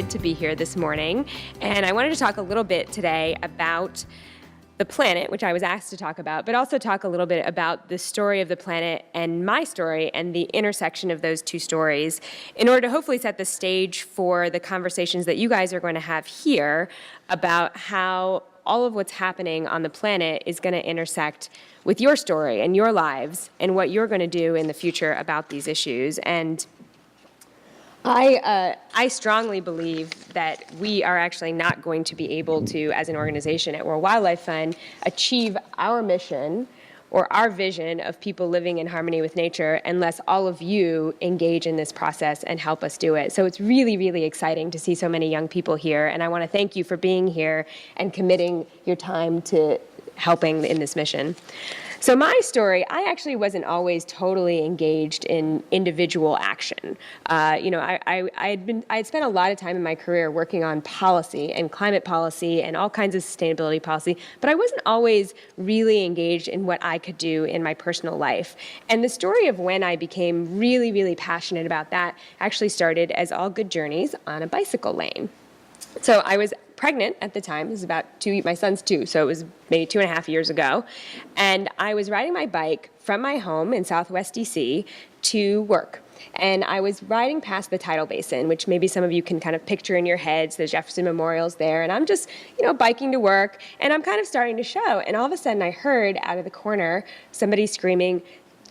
To be here this morning, and I wanted to talk a little bit today about the planet, which I was asked to talk about, but also talk a little bit about the story of the planet and my story and the intersection of those two stories in order to hopefully set the stage for the conversations that you guys are going to have here about how all of what's happening on the planet is going to intersect with your story and your lives and what you're going to do in the future about these issues. And I strongly believe that we are actually not going to be able to, as an organization at World Wildlife Fund, achieve our mission or our vision of people living in harmony with nature unless all of you engage in this process and help us do it. So it's really, really exciting to see so many young people here, and I want to thank you for being here and committing your time to helping in this mission. So my story, I actually wasn't always totally engaged in individual action. I had spent a lot of time in my career working on policy and climate policy and all kinds of sustainability policy, but I wasn't always really engaged in what I could do in my personal life. And the story of when I became really, really passionate about that actually started, as all good journeys, on a bicycle lane. So I was pregnant at the time. This is about my son's 2, so it was maybe 2.5 years ago. And I was riding my bike from my home in Southwest DC to work. And I was riding past the tidal basin, which maybe some of you can kind of picture in your heads. The Jefferson Memorial's there. And I'm just, biking to work. And I'm kind of starting to show. And all of a sudden I heard out of the corner somebody screaming,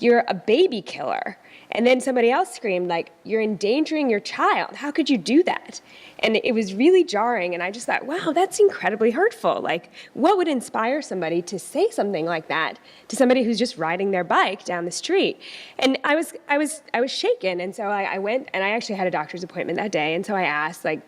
"You're a baby killer." And then somebody else screamed, like, "You're endangering your child. How could you do that?" And it was really jarring, and I just thought, wow, that's incredibly hurtful. Like, what would inspire somebody to say something like that to somebody who's just riding their bike down the street? And I was shaken, and so I went, and I actually had a doctor's appointment that day, and so I asked, like,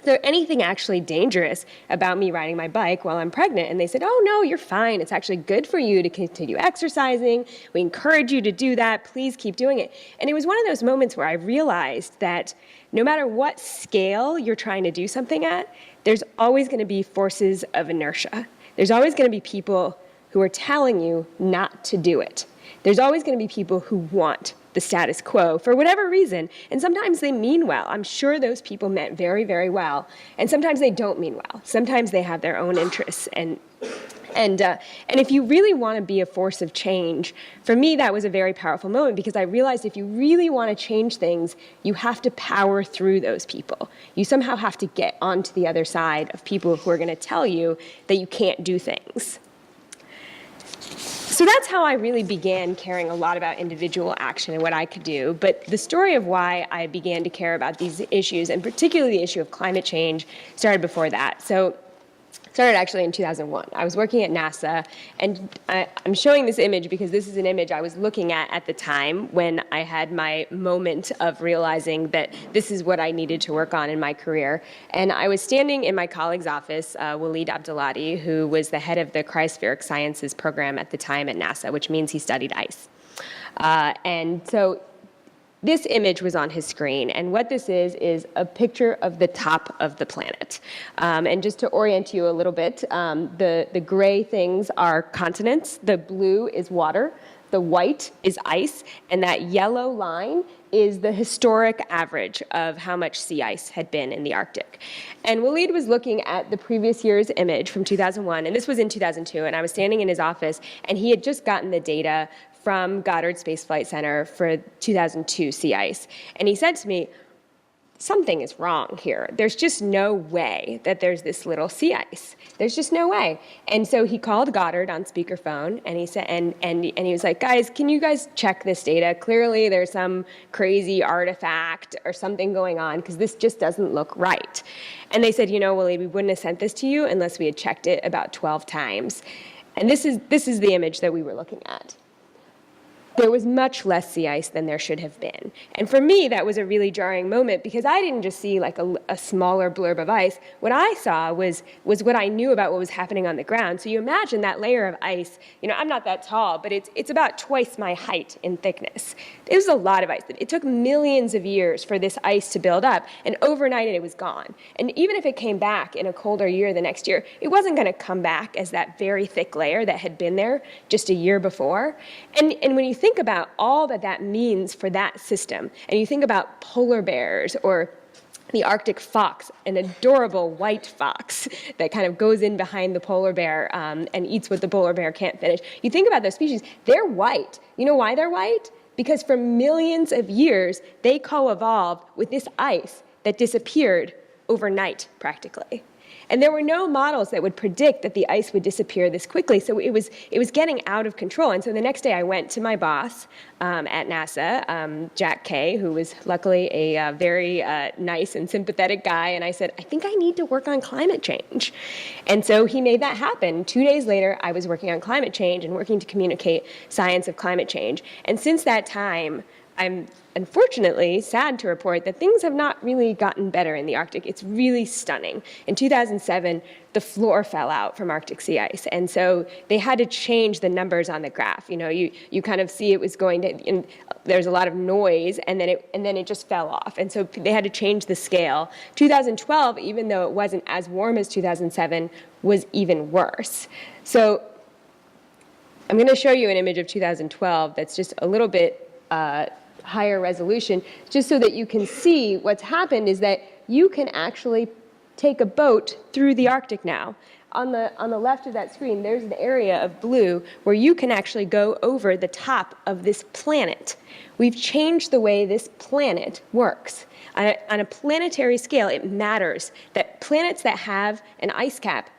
is there anything actually dangerous about me riding my bike while I'm pregnant? And they said, "Oh, no, you're fine. It's actually good for you to continue exercising. We encourage you to do that. Please keep doing it." And it was one of those moments where I realized that no matter what scale you're trying to do something at, there's always going to be forces of inertia. There's always going to be people who are telling you not to do it. There's always going to be people who want the status quo for whatever reason. And sometimes they mean well. I'm sure those people meant very, very well. And sometimes they don't mean well. Sometimes they have their own interests. And if you really want to be a force of change, for me, that was a very powerful moment because I realized if you really want to change things, you have to power through those people. You somehow have to get onto the other side of people who are going to tell you that you can't do things. So that's how I really began caring a lot about individual action and what I could do. But the story of why I began to care about these issues, and particularly the issue of climate change, started before that. So it started actually in 2001. I was working at NASA, and I'm showing this image because this is an image I was looking at the time when I had my moment of realizing that this is what I needed to work on in my career. And I was standing in my colleague's office, Waleed Abdulati, who was the head of the Cryospheric Sciences program at the time at NASA, which means he studied ice. And so this image was on his screen, and what this is a picture of the top of the planet. And just to orient you a little bit, the gray things are continents, the blue is water, the white is ice, and that yellow line is the historic average of how much sea ice had been in the Arctic. And Waleed was looking at the previous year's image from 2001, and this was in 2002, and I was standing in his office, and he had just gotten the data from Goddard Space Flight Center for 2002 sea ice. And he said to me, "Something is wrong here. There's just no way that there's this little sea ice. There's just no way." And so he called Goddard on speakerphone, and he said, and he was like, "Guys, can you guys check this data? Clearly there's some crazy artifact or something going on because this just doesn't look right." And they said, "Waleed, we wouldn't have sent this to you unless we had checked it about 12 times. And this is the image that we were looking at. there was much less sea ice than there should have been. And for me, that was a really jarring moment because I didn't just see like a smaller blurb of ice. What I saw was what I knew about what was happening on the ground. So you imagine that layer of ice, I'm not that tall, but it's about twice my height in thickness. It was a lot of ice. It took millions of years for this ice to build up, and overnight it was gone. And even if it came back in a colder year the next year, it wasn't going to come back as that very thick layer that had been there just a year before. And when you think about all that means for that system, and you think about polar bears or the Arctic fox, an adorable white fox that kind of goes in behind the polar bear and eats what the polar bear can't finish. You think about those species, they're white. You know why they're white? Because for millions of years, they co-evolved with this ice that disappeared overnight, practically. And there were no models that would predict that the ice would disappear this quickly, so it was getting out of control. And so the next day I went to my boss at NASA, Jack Kay, who was luckily a very nice and sympathetic guy, and I said, I think I need to work on climate change. And so he made that happen. 2 days later, I was working on climate change and working to communicate science of climate change. And since that time, I'm unfortunately sad to report that things have not really gotten better in the Arctic. It's really stunning. In 2007, the floor fell out from Arctic sea ice, and so they had to change the numbers on the graph. You kind of see it was going to, there's a lot of noise, and then it just fell off, and so they had to change the scale. 2012, even though it wasn't as warm as 2007, was even worse. So I'm going to show you an image of 2012 that's just a little bit higher resolution, just so that you can see what's happened is that you can actually take a boat through the Arctic now. On the left of that screen, there's an area of blue where you can actually go over the top of this planet. We've changed the way this planet works. On a planetary scale, it matters that planets that have an ice cap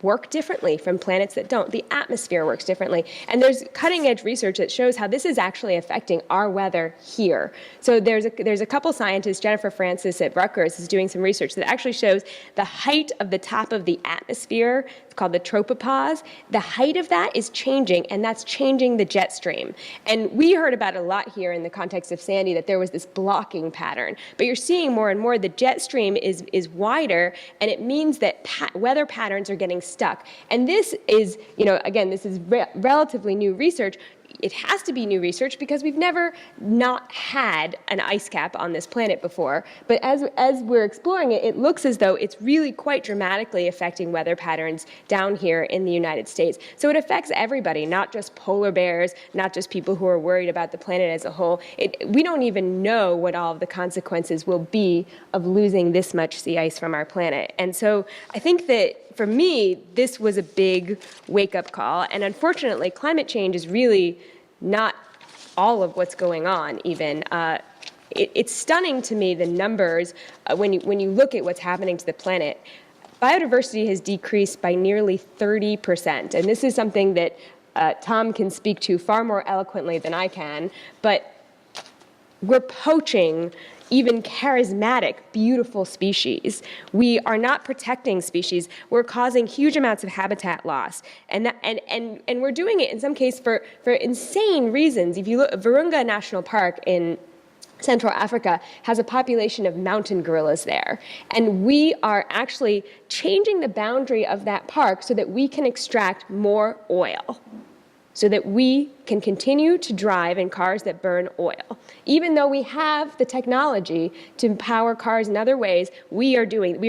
work differently from planets that don't. The atmosphere works differently. And there's cutting-edge research that shows how this is actually affecting our weather here. So there's a couple scientists, Jennifer Francis at Rutgers is doing some research that actually shows the height of the top of the atmosphere. It's called the tropopause. The height of that is changing, and that's changing the jet stream. And we heard about it a lot here in the context of Sandy, that there was this blocking pattern. But you're seeing more and more the jet stream is wider, and it means that weather patterns are getting stuck. And this is, again, this is relatively new research. It has to be new research because we've never not had an ice cap on this planet before. But as we're exploring it, it looks as though it's really quite dramatically affecting weather patterns down here in the United States. So it affects everybody, not just polar bears, not just people who are worried about the planet as a whole. We don't even know what all of the consequences will be of losing this much sea ice from our planet. And so I think that for me, this was a big wake-up call. And unfortunately, climate change is really not all of what's going on, even. It's stunning to me, the numbers, when you look at what's happening to the planet. Biodiversity has decreased by nearly 30%. And this is something that Tom can speak to far more eloquently than I can. But we're poaching even charismatic, beautiful species. We are not protecting species. We're causing huge amounts of habitat loss. And we're doing it in some cases for insane reasons. If you look, Virunga National Park in Central Africa has a population of mountain gorillas there. And we are actually changing the boundary of that park so that we can extract more oil, so that we can continue to drive in cars that burn oil. Even though we have the technology to power cars in other ways, we are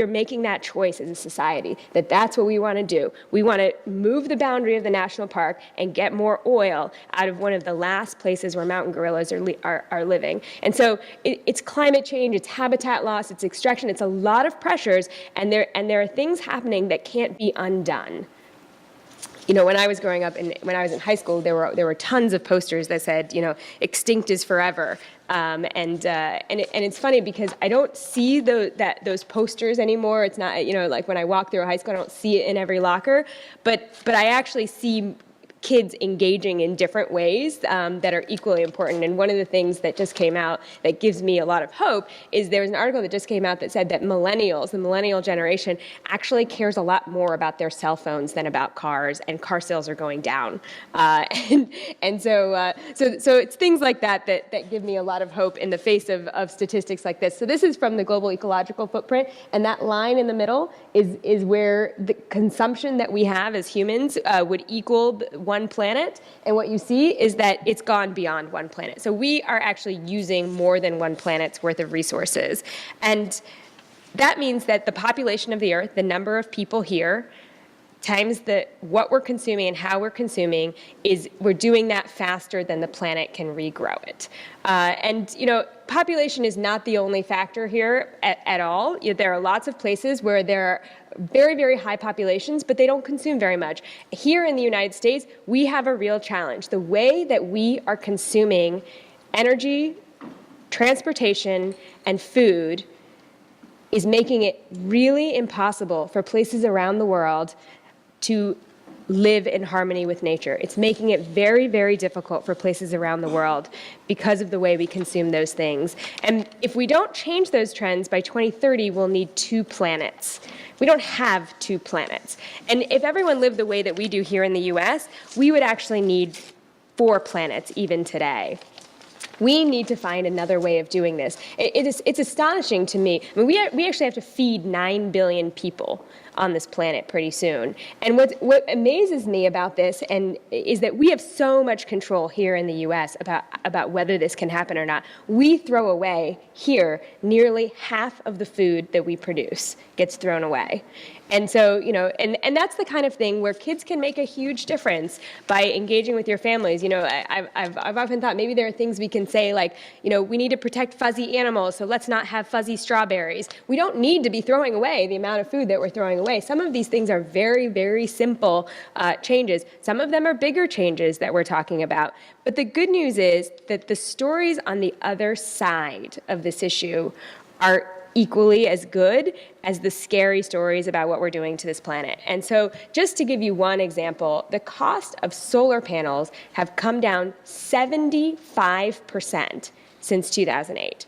making that choice as a society, that that's what we want to do. We want to move the boundary of the national park and get more oil out of one of the last places where mountain gorillas are living. And so it's climate change, it's habitat loss, it's extraction, it's a lot of pressures, and there are things happening that can't be undone. When I was growing up and when I was in high school, there were tons of posters that said, extinct is forever. And it's funny because I don't see those posters anymore. It's not, like when I walk through a high school, I don't see it in every locker. But I actually see kids engaging in different ways that are equally important. And one of the things that just came out that gives me a lot of hope is there was an article that just came out that said that millennials, the millennial generation, actually cares a lot more about their cell phones than about cars, and car sales are going down. So it's things like that give me a lot of hope in the face of statistics like this. So this is from the global ecological footprint, and that line in the middle is where the consumption that we have as humans would equal one planet, and what you see is that it's gone beyond one planet. So we are actually using more than one planet's worth of resources. And that means that the population of the Earth, the number of people here, times what we're consuming and how we're consuming, we're doing that faster than the planet can regrow it. And population is not the only factor here at all. There are lots of places where there are very, very high populations, but they don't consume very much. Here in the United States, we have a real challenge. The way that we are consuming energy, transportation, and food is making it really impossible for places around the world to live in harmony with nature. It's making it very, very difficult for places around the world because of the way we consume those things. And if we don't change those trends, by 2030, we'll need 2 planets. We don't have 2 planets. And if everyone lived the way that we do here in the US, we would actually need 4 planets even today. We need to find another way of doing this. It's astonishing to me. I mean, we actually have to feed 9 billion people on this planet pretty soon. And what amazes me about this is that we have so much control here in the US about whether this can happen or not. We throw away here nearly half of the food that we produce gets thrown away. And so, and that's the kind of thing where kids can make a huge difference by engaging with your families. I've often thought maybe there are things we can say like, we need to protect fuzzy animals, so let's not have fuzzy strawberries. We don't need to be throwing away the amount of food that we're throwing away. Some of these things are very, very simple changes. Some of them are bigger changes that we're talking about. But the good news is that the stories on the other side of this issue are equally as good as the scary stories about what we're doing to this planet. And so just to give you one example, the cost of solar panels have come down 75% since 2008.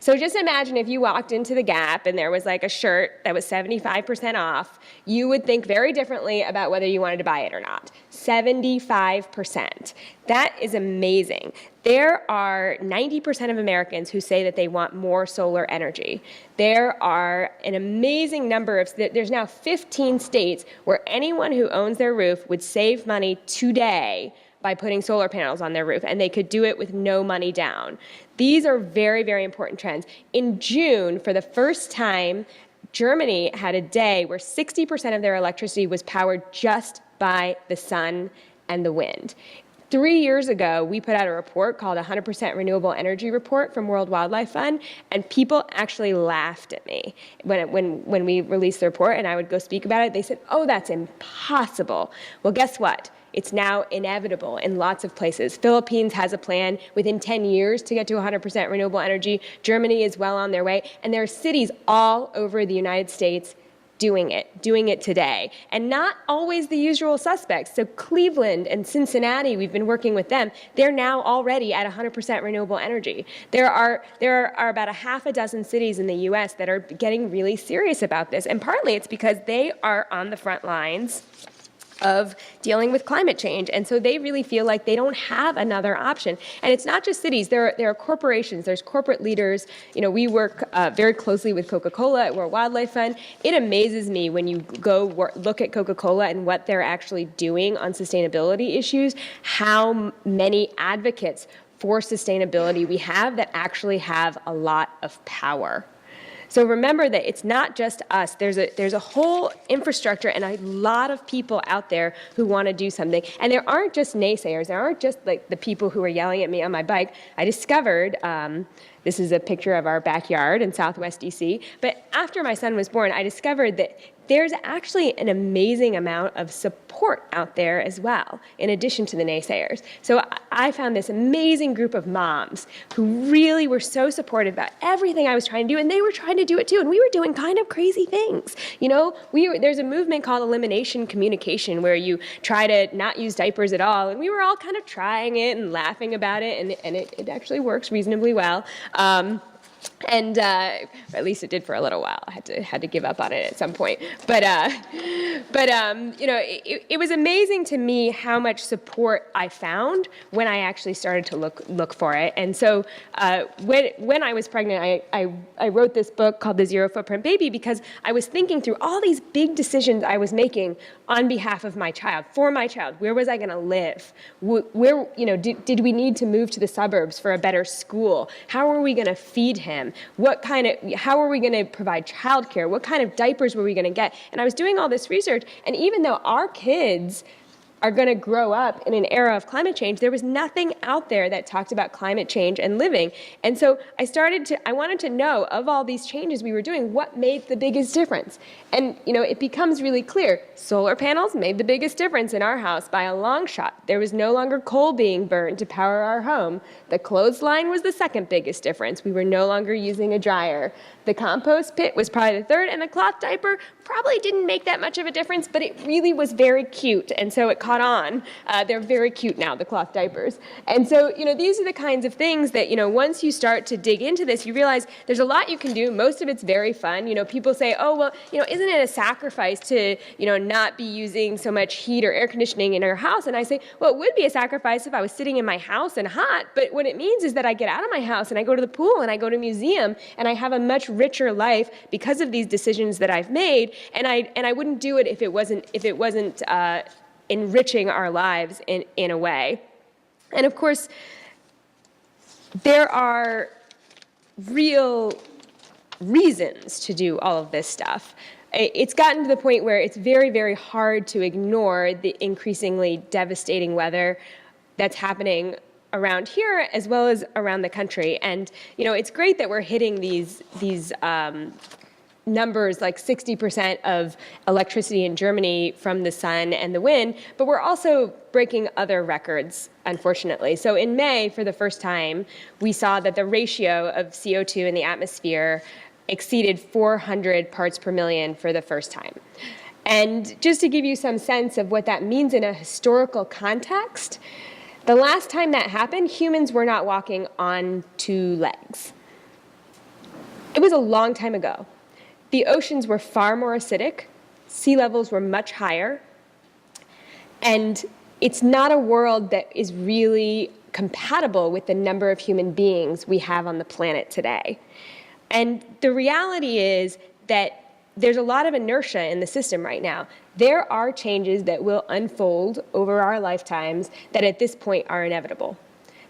So just imagine if you walked into the Gap and there was like a shirt that was 75% off, you would think very differently about whether you wanted to buy it or not. 75%. That is amazing. There are 90% of Americans who say that they want more solar energy. There are an amazing number there's now 15 states where anyone who owns their roof would save money today by putting solar panels on their roof, and they could do it with no money down. These are very, very important trends. In June, for the first time, Germany had a day where 60% of their electricity was powered just by the sun and the wind. 3 years ago, we put out a report called 100% Renewable Energy Report from World Wildlife Fund, and people actually laughed at me when we released the report, and I would go speak about it. They said, "Oh, that's impossible." Well, guess what? It's now inevitable in lots of places. Philippines has a plan within 10 years to get to 100% renewable energy. Germany is well on their way. And there are cities all over the United States doing it today. And not always the usual suspects. So Cleveland and Cincinnati, we've been working with them. They're now already at 100% renewable energy. There are about a half a dozen cities in the US that are getting really serious about this. And partly it's because they are on the front lines of dealing with climate change. And so they really feel like they don't have another option. And it's not just cities. There are corporations. There's corporate leaders. We work very closely with Coca-Cola at World Wildlife Fund. It amazes me when you go look at Coca-Cola and what they're actually doing on sustainability issues, how many advocates for sustainability we have that actually have a lot of power. So remember that it's not just us. There's a whole infrastructure and a lot of people out there who want to do something. And there aren't just naysayers. There aren't just like the people who are yelling at me on my bike. I discovered This is a picture of our backyard in Southwest DC. But after my son was born, I discovered that there's actually an amazing amount of support out there as well, in addition to the naysayers. So I found this amazing group of moms who really were so supportive about everything I was trying to do, and they were trying to do it too, and we were doing kind of crazy things. There's a movement called elimination communication where you try to not use diapers at all, and we were all kind of trying it and laughing about it, and it actually works reasonably well. At least it did for a little while. I had to give up on it at some point. It was amazing to me how much support I found when I actually started to look for it. And so when I was pregnant, I wrote this book called The Zero Footprint Baby because I was thinking through all these big decisions I was making on behalf of my child, for my child. Where was I going to live? Did we need to move to the suburbs for a better school? How are we going to feed him? How are we going to provide childcare? What kind of diapers were we going to get? And I was doing all this research, and even though our kids are going to grow up in an era of climate change, there was nothing out there that talked about climate change and living. And so I wanted to know, of all these changes we were doing, what made the biggest difference? And, it becomes really clear. Solar panels made the biggest difference in our house by a long shot. There was no longer coal being burned to power our home. The clothesline was the second biggest difference. We were no longer using a dryer. The compost pit was probably the third, and the cloth diaper probably didn't make that much of a difference, but it really was very cute, and so it caught on. They're very cute now, the cloth diapers. And so, these are the kinds of things that, once you start to dig into this, you realize there's a lot you can do. Most of it's very fun. People say, oh, well, isn't it a sacrifice to, not be using so much heat or air conditioning in our house? And I say, well, it would be a sacrifice if I was sitting in my house and hot, but what it means is that I get out of my house and I go to the pool and I go to a museum and I have a much richer life because of these decisions that I've made, and I wouldn't do it if it wasn't enriching our lives in a way. And of course, there are real reasons to do all of this stuff. It's gotten to the point where it's very, very hard to ignore the increasingly devastating weather that's happening around here as well as around the country. And it's great that we're hitting these numbers, like 60% of electricity in Germany from the sun and the wind, but we're also breaking other records, unfortunately. So in May, for the first time, we saw that the ratio of CO2 in the atmosphere exceeded 400 parts per million for the first time. And just to give you some sense of what that means in a historical context, the last time that happened, humans were not walking on two legs. It was a long time ago. The oceans were far more acidic, sea levels were much higher, and it's not a world that is really compatible with the number of human beings we have on the planet today. And the reality is that there's a lot of inertia in the system right now. There are changes that will unfold over our lifetimes that at this point are inevitable.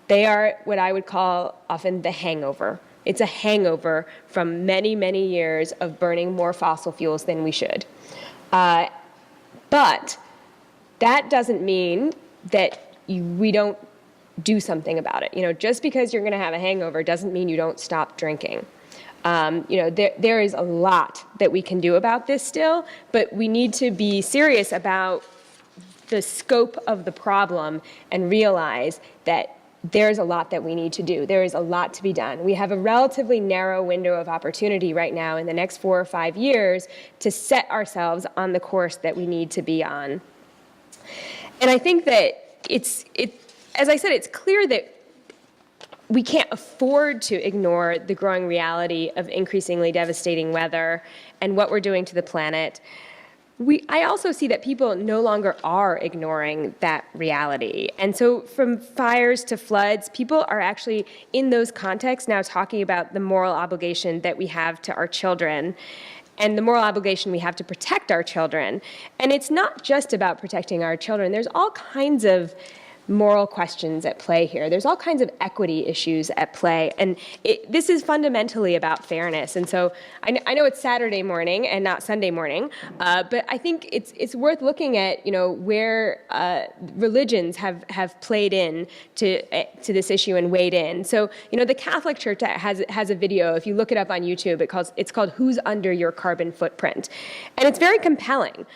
They are what I would call often the hangover. It's a hangover from many, many years of burning more fossil fuels than we should. But that doesn't mean that we don't do something about it. Just because you're going to have a hangover doesn't mean you don't stop drinking. There is a lot that we can do about this still, but we need to be serious about the scope of the problem and realize that there's a lot that we need to do. There is a lot to be done. We have a relatively narrow window of opportunity right now in the next 4 or 5 years to set ourselves on the course that we need to be on. And I think that as I said, it's clear that we can't afford to ignore the growing reality of increasingly devastating weather and what we're doing to the planet. I also see that people no longer are ignoring that reality. And so from fires to floods, people are actually in those contexts now talking about the moral obligation that we have to our children and the moral obligation we have to protect our children. And it's not just about protecting our children. There's all kinds of moral questions at play here. There's all kinds of equity issues at play, and this is fundamentally about fairness. And so I know it's Saturday morning and not Sunday morning, but I think it's worth looking at, where religions have played in to this issue and weighed in. So the Catholic Church has a video. If you look it up on YouTube, it's called "Who's Under Your Carbon Footprint," and it's very compelling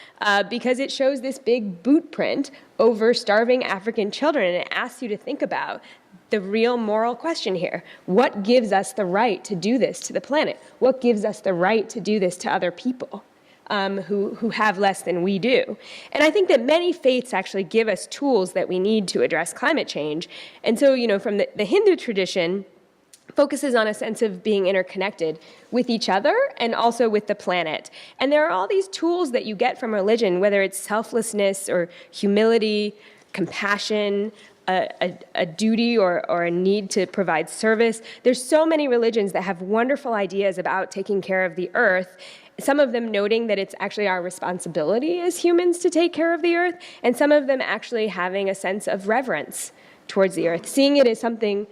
because it shows this big boot print over starving African children, and it asks you to think about the real moral question here. What gives us the right to do this to the planet? What gives us the right to do this to other people who have less than we do? And I think that many faiths actually give us tools that we need to address climate change. And so, from the Hindu tradition, focuses on a sense of being interconnected with each other and also with the planet. And there are all these tools that you get from religion, whether it's selflessness or humility, compassion, a duty or a need to provide service. There's so many religions that have wonderful ideas about taking care of the earth, some of them noting that it's actually our responsibility as humans to take care of the earth, and some of them actually having a sense of reverence towards the earth, seeing it as something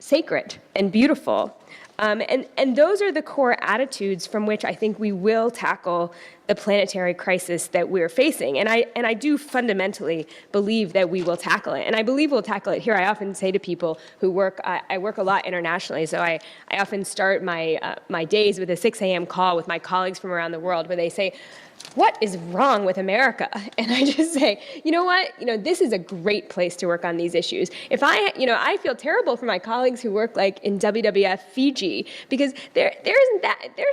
sacred and beautiful. And those are the core attitudes from which I think we will tackle the planetary crisis that we're facing. And I do fundamentally believe that we will tackle it. And I believe we'll tackle it here. I often say to people who work, I work a lot internationally, so I often start my days with a 6 a.m. call with my colleagues from around the world where they say, "What is wrong with America?" And I just say, you know what? This is a great place to work on these issues. If I feel terrible for my colleagues who work like in WWF Fiji, because there's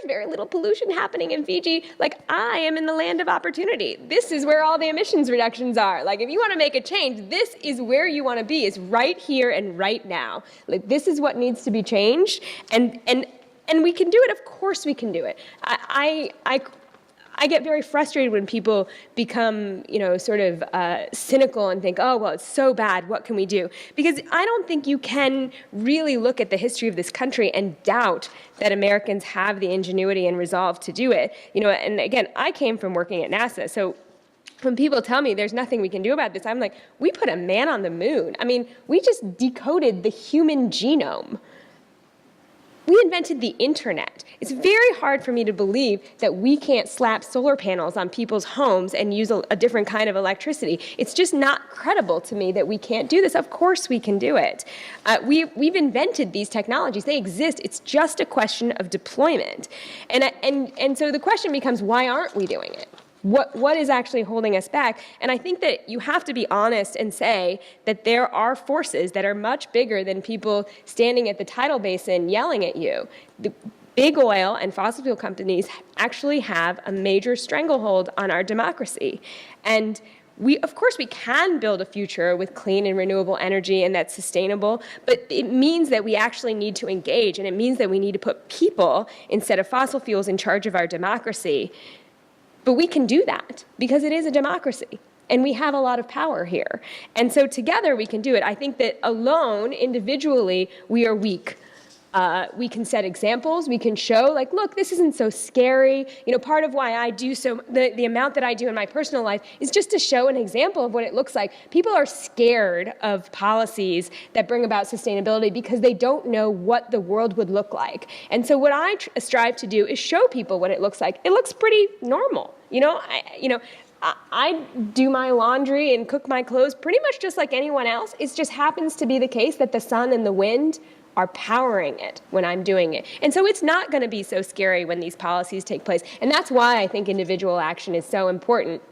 very little pollution happening in Fiji. Like, I am in the land of opportunity. This is where all the emissions reductions are. Like, if you want to make a change, this is where you want to be, is right here and right now. Like, this is what needs to be changed. And we can do it. Of course we can do it. I get very frustrated when people become, sort of cynical and think, oh, well, it's so bad, what can we do? Because I don't think you can really look at the history of this country and doubt that Americans have the ingenuity and resolve to do it. And again, I came from working at NASA, so when people tell me there's nothing we can do about this, I'm like, we put a man on the moon. I mean, we just decoded the human genome. We invented the internet. It's very hard for me to believe that we can't slap solar panels on people's homes and use a different kind of electricity. It's just not credible to me that we can't do this. Of course we can do it. We've invented these technologies. They exist. It's just a question of deployment. And so the question becomes, why aren't we doing it? What is actually holding us back? And I think that you have to be honest and say that there are forces that are much bigger than people standing at the tidal basin yelling at you. The big oil and fossil fuel companies actually have a major stranglehold on our democracy. And of course, we can build a future with clean and renewable energy and that's sustainable, but it means that we actually need to engage, and it means that we need to put people instead of fossil fuels in charge of our democracy. But we can do that because it is a democracy and we have a lot of power here. And so together we can do it. I think that alone, individually, we are weak. We can set examples. We can show, like, look, this isn't so scary. Part of why I do the amount that I do in my personal life is just to show an example of what it looks like. People are scared of policies that bring about sustainability because they don't know what the world would look like. And so what I strive to do is show people what it looks like. It looks pretty normal. I do my laundry and cook my clothes pretty much just like anyone else. It just happens to be the case that the sun and the wind are powering it when I'm doing it. And so it's not going to be so scary when these policies take place. And that's why I think individual action is so important.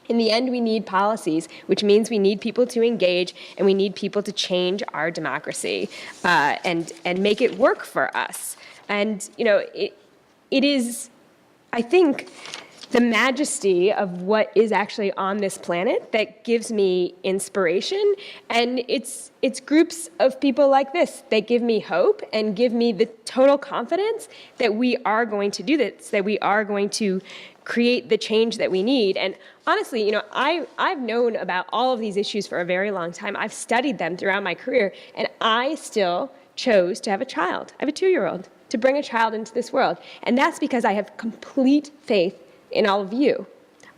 In the end, we need policies, which means we need people to engage, and we need people to change our democracy and make it work for us. And it is, I think, the majesty of what is actually on this planet that gives me inspiration. And it's groups of people like this that give me hope and give me the total confidence that we are going to do this, that we are going to create the change that we need. And honestly, I've known about all of these issues for a very long time. I've studied them throughout my career, and I still chose to have a child. I have a 2-year-old, to bring a child into this world. And that's because I have complete faith in all of you.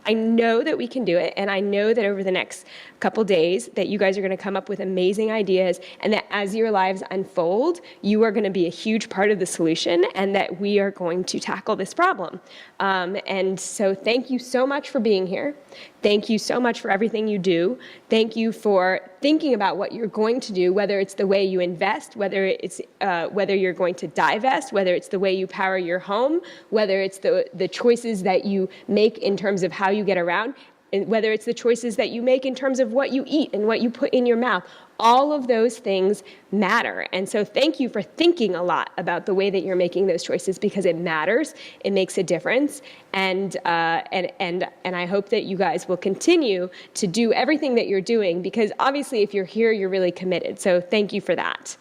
I know that we can do it, and I know that over the next couple days that you guys are going to come up with amazing ideas, and that as your lives unfold, you are going to be a huge part of the solution, and that we are going to tackle this problem. And so thank you so much for being here. Thank you so much for everything you do. Thank you for thinking about what you're going to do, whether it's the way you invest, whether it's whether you're going to divest, whether it's the way you power your home, whether it's the choices that you make in terms of how you get around, and whether it's the choices that you make in terms of what you eat and what you put in your mouth. All of those things matter. And so thank you for thinking a lot about the way that you're making those choices, because it matters. It makes a difference. And I hope that you guys will continue to do everything that you're doing, because obviously if you're here, you're really committed. So thank you for that.